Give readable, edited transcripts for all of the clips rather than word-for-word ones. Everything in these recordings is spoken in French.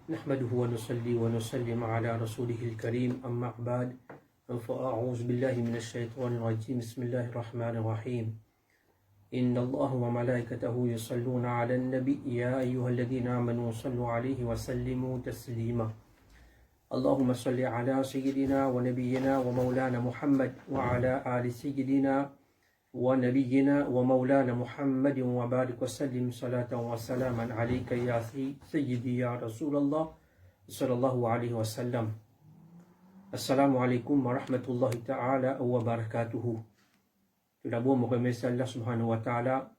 نحمده ونصلي ونسلم على رسوله الكريم أما بعد فأعوذ بالله من الشيطان الرجيم بسم الله الرحمن الرحيم إن الله وملائكته يصلون على النبي يا أيها الذين آمنوا صلوا عليه وسلموا تسليما اللهم صل على سيدنا ونبينا ومولانا محمد وعلى آل سيدنا ونبينا ومولانا محمد وبارك وسلم صلاة وسلاما عليك يا سيدي يا رسول الله صلى الله عليه وسلم. Assalamu alaikum wa rahmatullahi ta'ala wa barakatuhu. Tout d'abord, je remercie Allah subhanahu wa ta'ala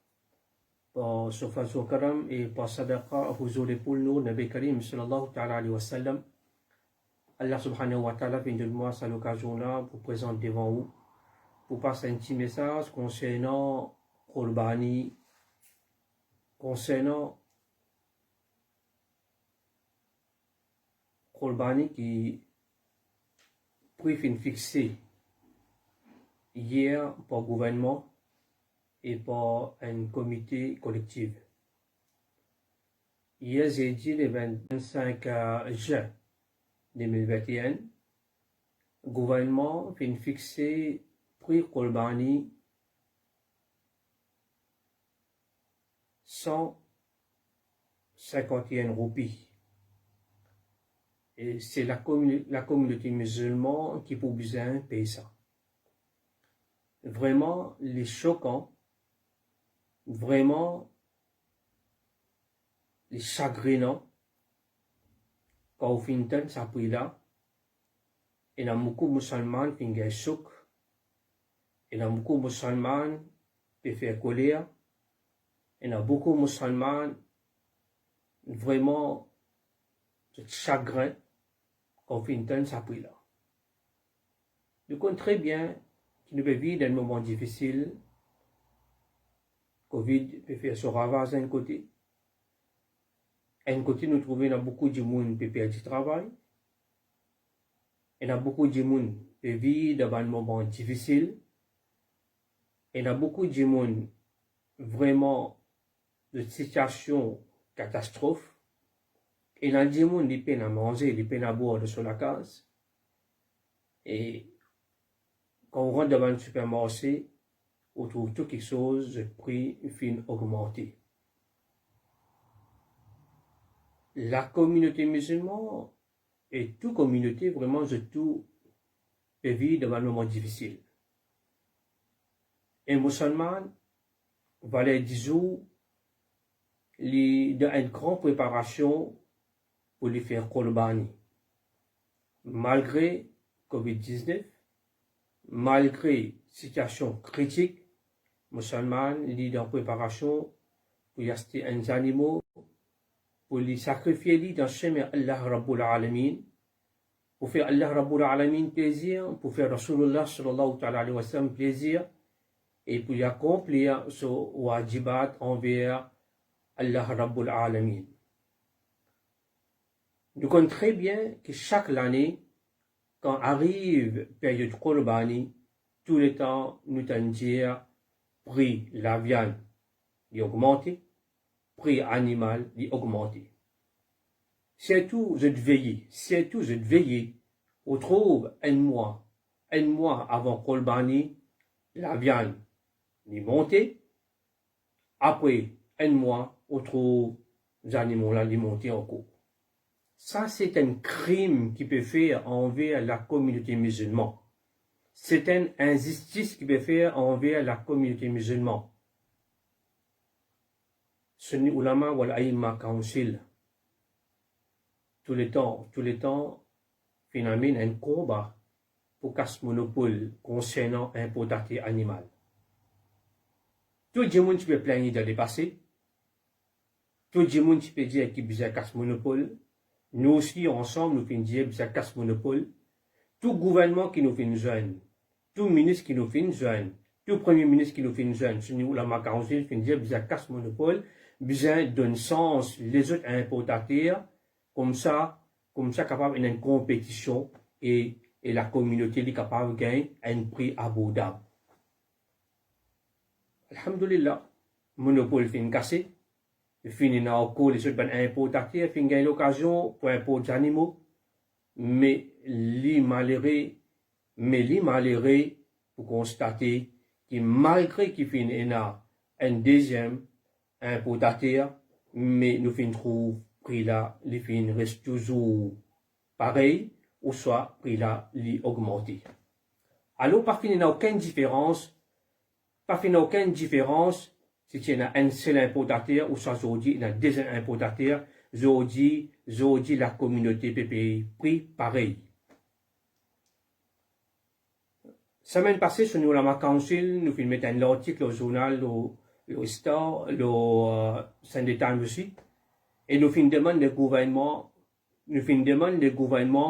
pour ce façon karam et pour sadaqa huzur pour nous, Nabi Karim sallallahu ta'ala alayhi wa sallam. Allah subhanahu wa ta'ala vient de moi à l'occasion-là pour présenter devant vous, pour passer un petit message concernant Qurbani, qui prix fixé hier par gouvernement et par un comité collectif. Hier, j'ai dit le 25 juin 2021, le gouvernement fin fixé prix Qurbani 151 roupies. Et c'est la communauté musulmane qui pour besoin payer ça. Vraiment, les choquants, vraiment, les chagrinants, quand on finit ça prix là, il y a beaucoup de musulmans qui ont choc, il y a beaucoup de musulmans qui font colère, il y a beaucoup de musulmans vraiment chagrin quand on finit ça prix là. Nous connaissons très bien qu'il nous vivre dans un moment difficile. Covid peut faire son ravage d'un côté. D'un côté, nous trouvons beaucoup de monde qui perd du travail. Il y a beaucoup de monde qui vit dans un moment difficile. Il y a beaucoup de monde vraiment de situation catastrophe. Il y a des gens qui peine à manger, qui peine à boire sur la case. Et quand on rentre dans un supermarché, on trouve tout quelque chose, le prix fin augmenté. La communauté musulmane et toute communauté, vraiment, tout peut vivre dans un moment difficile. Un musulman va les 10 jours dans une grande préparation pour les faire Qurbani. Malgré Covid-19, malgré situation critique, musulmans sont en préparation pour y acheter un animal, pour les sacrifier dans le chemin Allah Rabbul Alamin, pour faire Allah Rabbul Alamin plaisir, pour faire Rasulullah sallallahu alayhi wa sallam plaisir, et pour y accomplir ce wajibat envers Allah Rabbul Alamin. Nous connaissons très bien que chaque année, quand arrive la période Qurbani, tout le temps, nous dire prix la viande est augmenté, prix animal est augmenté. C'est tout, je veille, on trouve un mois avant Qurbani, la viande est montée, après un mois, on trouve les animaux là montés encore. Ça, c'est un crime qui peut faire envers la communauté musulmane. C'est une injustice qui peut faire envers la communauté musulmane. Sunni Ulama wal Aïma Council, tout le temps, finalement, un combat pour casser monopole concernant l'importation animale. Tout le monde peut plaindre de dépasser. Tout le monde peut dire qu'il y a un monopole. Nous aussi, ensemble, nous finissons dire que ça casse monopole. Tout gouvernement qui nous fait une jeune, tout ministre qui nous fait une jeune, tout premier ministre qui nous fait une jeune, ce niveau la Council finit dire que ça casse monopole, besoin donne sens les autres importateurs, comme ça capable d'une compétition et la communauté est capable de gagner un prix abordable. Alhamdulillah, monopole fin cassé. Fin na au les autres ban importateurs, fin gagne l'occasion pour importer des animaux. Mais li malheureux pour constater que malgré qu'il fin un deuxième importateur, mais nous fin trouve prix là, les fin reste toujours pareil, ou soit prix là, li augmenté. Alors, par fin, il n'y a aucune différence. Si tu as un seul importateur, ou soit aujourd'hui, il y a deux importateurs, aujourd'hui, la communauté PPI, prix pareil. Semaine passée, sur nous, la Council, nous filmons un article au journal, le Star, le Sunday Times aussi, et nous filmons demande le gouvernement,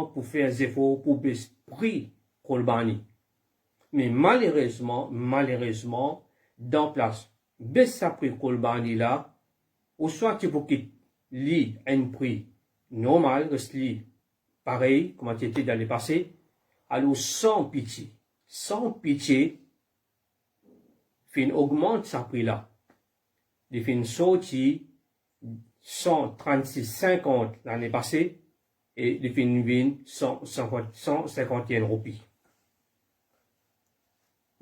pour faire des efforts pour baisser le prix Kolbani. Mais malheureusement, dans place, baisse sa prix Kolbani là, ou soit tu peux quitter un prix normal, reste pareil, comme tu étais dans le passé, alors sans pitié, fin augmente sa prix là. Il fin sorti 136,50 l'année passée, et il fin vin 151 roupies.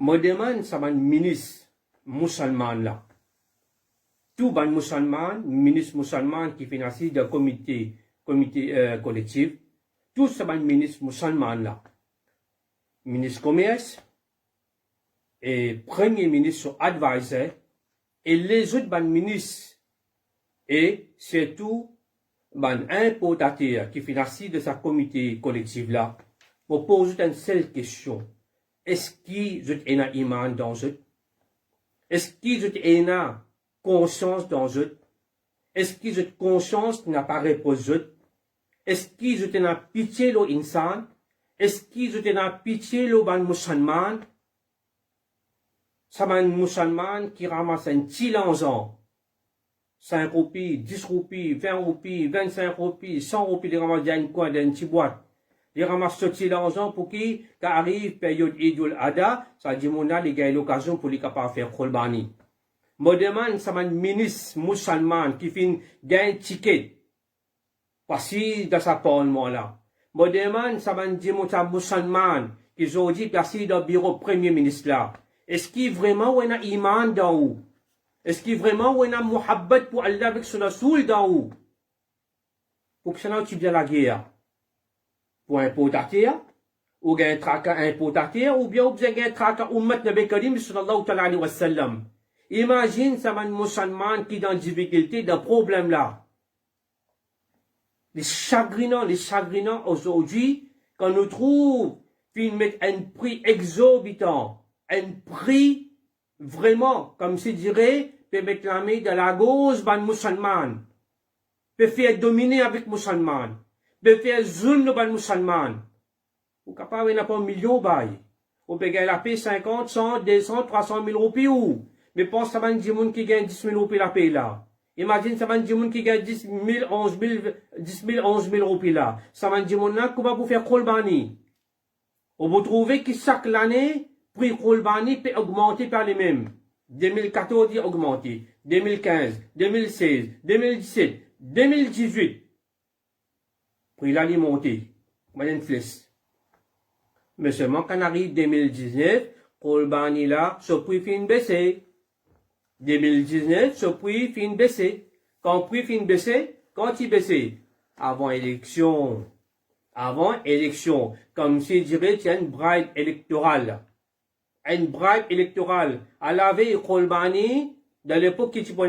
Je demande ça un ministre musulman là. Tout ban musulman, ministre musulman qui financie le comité collectif, tout ça un ministre musulman là. Ministre commerce et premier ministre advisor et les autres ban ministres et surtout ban importateur qui financie de sa comité collectif là. Pour poser une seule question. Est-ce qu'ils ont un iman dans eux? Est-ce qu'ils ont une conscience dans eux? Est-ce qu'ils ont conscience qui n'a pas reposé? Est-ce qu'ils ont une pitié le insan? Est-ce qu'ils ont une pitié le ban musulman? Ça ban musulman qui ramasse un petit l'argent. 5 roupies, 10 roupies, 20 roupies, 25 roupies, 100 roupies, ils ramassent un coin d'une petite boîte. Ils ramassent ce petit l'argent pour qui, quand arrive période Idul Adha, ça dit mon a, les gars, l'occasion pour les capables de faire Kolbani. Me demande, ça un ministre musulman qui fait un ticket. Voici dans sa parlement là. Me demande, ça un musulman qui aujourd'hui placé dans le bureau premier ministre là. Est-ce qu'il vraiment ou un iman dans où? Est-ce qu'il vraiment ou un muhabbat pour Allah avec son rasoul dans où? Pour que ça n'a pas bien la guerre. Pour importateur, ou un traka importateur, ou bien ou bien un traka ummat Nabi Karim sallallahu alayhi wa sallam. Imagine ça un musulman qui est dans difficulté, dans problème là. Les chagrinants aujourd'hui, quand nous trouvons qu'ils mettent un prix exorbitant, un prix vraiment, comme se dirait, peut mettre la main dans la gauche ban musulman, peut faire dominer avec musulman. De faire zulm no ban musulman. Ou capable n'a pas un million bail. Ou peut gagner la paix 50, 100, 200, 300 000 roupies ou. Mais pense ça man dimoun qui gagne 10 000 roupies la paix là. Imagine ça man dimoun qui gagne 10 000, 11 000 roupies là. Ça man dimoun là, comment vous faire Kolbani? Ou vous trouvez que chaque année, prix Kolbani peut augmenter par les mêmes. 2014 il a augmenté. 2015, 2016, 2017, 2018. Prix là, il est monté. Moyenne flèche. Mais seulement quand arrive 2019, Kolbani là, ce prix fin baisser. 2019, ce prix fin baisser. Quand le prix fin baisser, quand il baisse? Avant élection. Comme si je dirais, c'est une bribe électorale. Une bribe électorale. À la veille, Kolbani, dans l'époque qui tu prends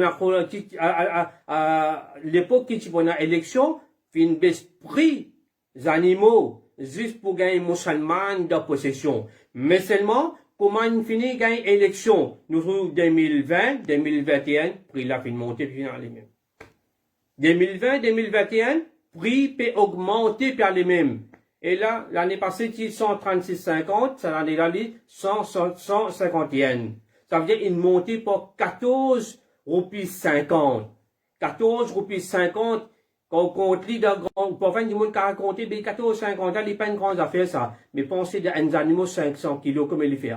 élection, fin baisse prix des animaux juste pour gagner musulman de possession. Mais seulement, comment il finit gagner élection? Nous trouvons 2020, 2021, prix la fin monter, puis les mêmes. 2020, 2021, prix peut augmenter par les mêmes. Et là, l'année passée, 136,50, ça l'année là, 151. Ça veut dire une montée pour 14 roupies 50. 14 roupies 50, quand on compte les grands, pour faire du monde qui a raconté, 14,50, il n'est pas une grande affaire ça. Mais pensez d'un animaux 500 kilos, comme il fait.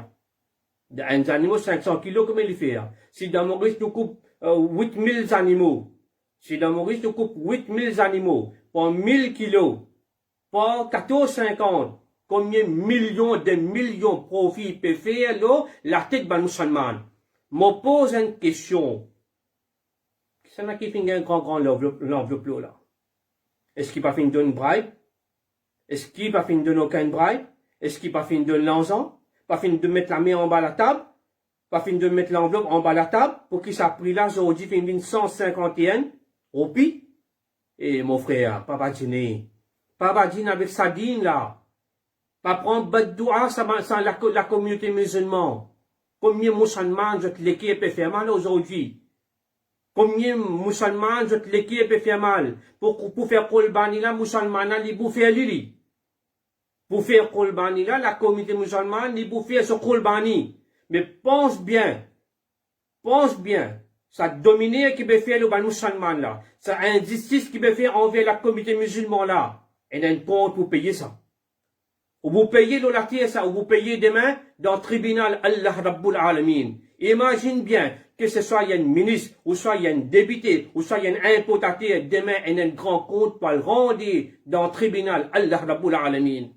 D'un animaux 500 kilos, comme il fait. Si dans Maurice nous coupe 8000 animaux, Si dans Maurice, nous coupe 8000 animaux, pour 1000 kilos, pour 14,50, combien de millions de profits peut faire là, la tête de musulman? Me pose une question. C'est là qui fait un grand l'enveloppe là. Est-ce qu'il va finir d'une bribe? Est-ce qu'il va finir de aucun bribe? Est-ce qu'il va finir de l'argent? Pas finir de mettre la main en bas de la table? Pas finir de mettre l'enveloppe en bas de la table? Pour qu'il s'appris là, aujourd'hui, fin 151 roupies? Et mon frère, pas dîner. Pas dîner avec sa dîne là. Pas prendre baddoua sans la communauté musulmane. Combien de musulmans je te l'équipe peut faire mal aujourd'hui? Combien de musulmans je te l'équipe peut faire mal? Pour faire Kolbani là, musulmans li bouffer lili. Pour faire Kolbani là, la communauté musulmane li bouffer ce Kolbani. Mais pense bien, ça dominer qui peut faire le ban musulman là, ça injustice qui peut faire envers la communauté musulmane là, et un compte pour payer ça. Ou vous payez le ça, ou vous payez demain dans le tribunal Allah Rabbul Alamin. Imagine bien que ce soit un ministre, ou soit un député, ou soit un importateur, demain un grand compte pour le rendre dans le tribunal Allah Rabbul Alamin.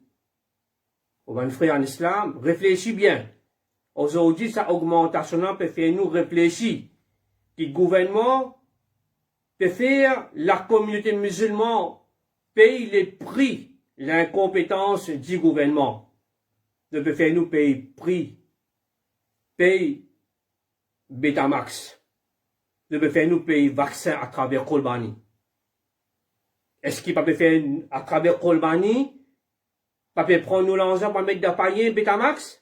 Ou mon frère en islam, réfléchis bien. Aujourd'hui, cette augmentation peut faire nous réfléchir. Que le gouvernement peut faire la communauté musulmane paye les prix, l'incompétence du gouvernement. Ne peut faire nous payer prix, paye Betamax. Ne peut faire nous payer vaccin à travers Kolbani. Est-ce qu'il peut faire à travers Kolbani? Peut prendre nous l'argent pour mettre de payer Betamax?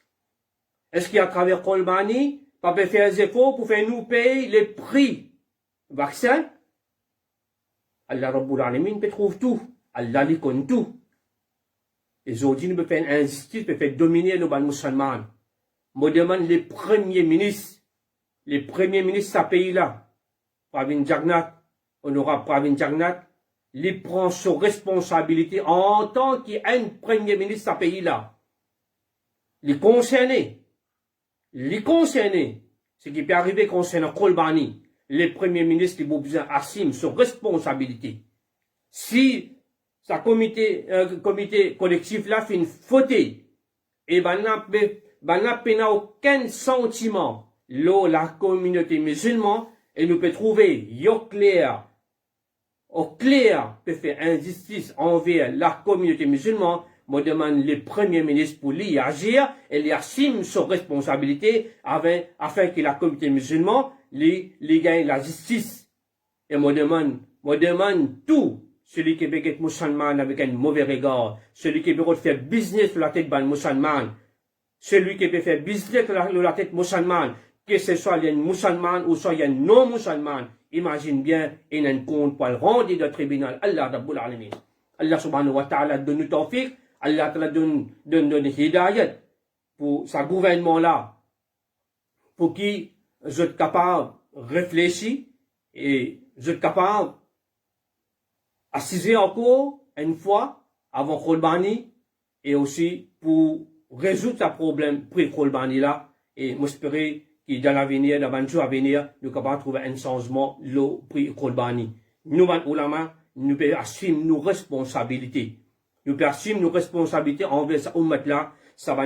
Est-ce qu'à travers Kolbani, peut faire des efforts pour faire nous payer les prix vaccin? Allah Rabbul Alamin peut trouver tout. Allah lui connaît tout. Et aujourd'hui, nous peut faire une injustice, peut faire dominer le ban musulman. Me demande les premiers ministres de ce pays-là, Pravin Jagnat, honorable Pravin Jagnat, il prend ses responsabilités en tant qu'un premier ministre de ce pays-là. Les concernés, ce qui peut arriver concernant Kolbani, les premiers ministres qui ont besoin d'assumer ses responsabilités. Si sa comité collectif là fait une faute, et n'a aucun sentiment, la communauté musulmane, et nous peut trouver, au clair, peut faire injustice envers la communauté musulmane, me demande les premiers ministres pour lui agir et lui assume ses responsabilités afin que la communauté musulmane lui gagne la justice. Et me demande tout, celui qui veut être musulman avec un mauvais regard, celui qui veut faire business sur la tête d'un musulman, celui qui peut faire business sur la tête musulmane, que ce soit un musulman ou soit un non-musulman, imagine bien, il y a un compte pour le rendre de tribunal. Allah Rabbul Alamin. Allah subhanahu wa ta'ala donne nous tawfiq, Allah ta'ala donne hidayat pour ce gouvernement-là, pour qui je suis capable de réfléchir et je suis capable d'assister encore une fois avant Kolbani et aussi pour résoudre ce problème pour Kolbani là et m'espérer que dans l'avenir, dans les jours à venir, nous sommes capables de trouver un changement le prix Kolbani. Nous, les ulama, nous pouvons assumer nos responsabilités. Nous pouvons assumer nos responsabilités envers cette ummat-là. Ça va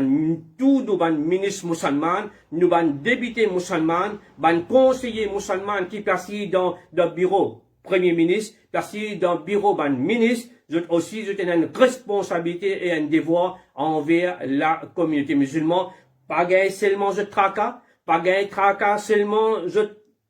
tout nos ministres musulmans, nous députés musulmans, nos conseillers musulmans qui passent dans le bureau premier ministre, passent dans le bureau ministre. Aussi, j'ai une responsabilité et un devoir envers la communauté musulmane. Pas gagner seulement je tracas, pas gagner tracas seulement je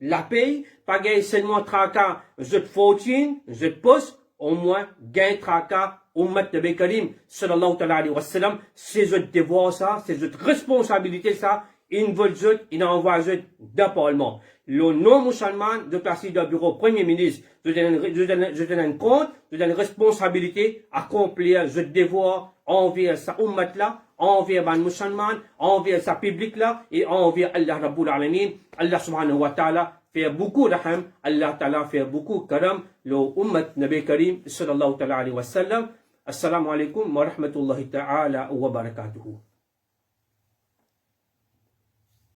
la paye, pas gagner seulement tracas je fortune, je poste, au moins gagner tracas ummat Nabi Karim sallallahu alayhi wa sallam, c'est votre devoir ça, c'est votre responsabilité ça, in votre jeu, in envoie jeu d'un parlement. Le non-musulman de placer dans le bureau premier ministre, je donne un compte, je donne une responsabilité à accomplir je devoir envers sa ummat là, envers les musulmans, envers sa public là, et envers Allah Rabbul Alamin. Allah subhanahu wa ta'ala fait beaucoup raham, Allah ta'ala fait beaucoup karam, le ummat Nabi Karim sallallahu alayhi wa sallam. Assalamu alaikum wa rahmatullahi ta'ala wa barakatuhu.